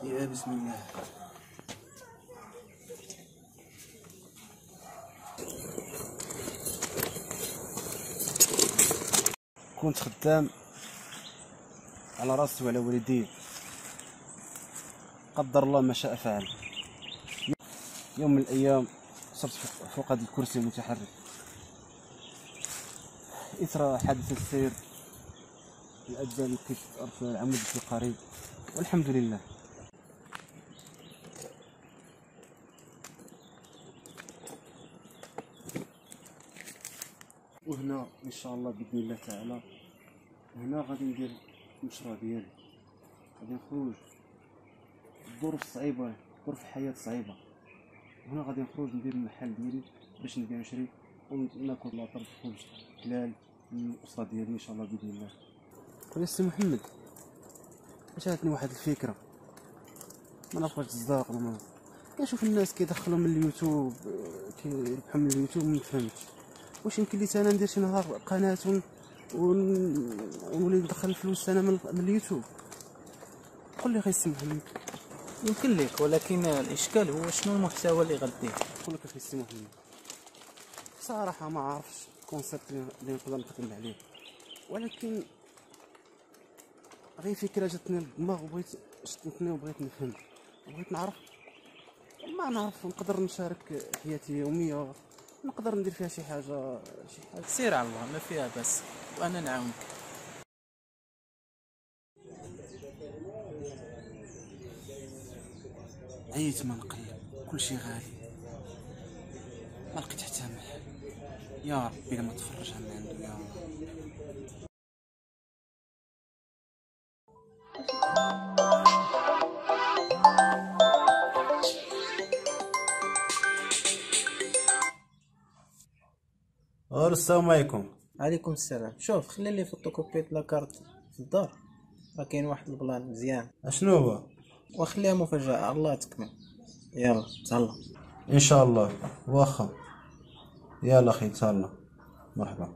يا بسم الله. كنت خدام على راسي وعلى والدي، قدر الله ما شاء فعل. يوم من الايام صرت فوق هذا الكرسي المتحرك اثر حادث السير الادى لكسر العمود الفقري، والحمد لله. وهنا ان شاء الله باذن الله تعالى هنا غادي ندير المشروع ديالي، غادي نخرج الظروف صعيبه، ظروف الحياه صعيبه، هنا غادي نخرج ندير المحل ديالي باش نبيع نشري وناكل لاطر الخبز حلال من الاسره ديالي ان شاء الله باذن الله. خويا سي محمد، جاتني واحد الفكره، ما نعرف واش تصدق ولا ما. كنشوف الناس كيدخلوا من اليوتيوب، كيربحوا من اليوتيوب، ما فهمتش واش يمكن لي انا ندير شي نهار قناه ونولي ندخل الفلوس انا من اليوتيوب. قول لي سي محمد. يمكن لك، ولكن الاشكال هو شنو المحتوى اللي غدير. نقول لك سي محمد صراحه ما عارفش الكونسيبت اللي نقدر نخدم عليه، ولكن غير فكره جاتني للدماغ وبغيت شدتني وبغيت نفهم، بغيت نعرف، ما نعرف نقدر نشارك حياتي اليوميه، نقدر ندير فيها شي حاجه. سير على الله، ما فيها بس، وانا نعاونك. عييت ما نقلب، كلشي غالي، ما لقيت حتى محل. يا ربي لما تفرج عن عنده يا رب. السلام عليكم. عليكم السلام. شوف، خلي لي فوتوكوبي لاكارت في الدار، راه كاين واحد البلان مزيان. اشنو هو؟ وخليها مفاجأة، الله تكمل. يلا تهلا. ان شاء الله. واخا، يلا اخي تهلا، مرحبا.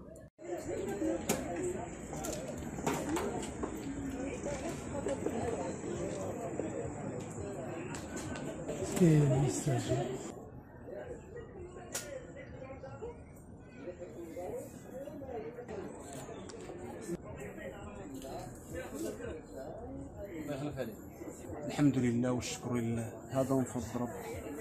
كاين مستعجل. الحمد لله والشكر لله، هذا من فضل ربي.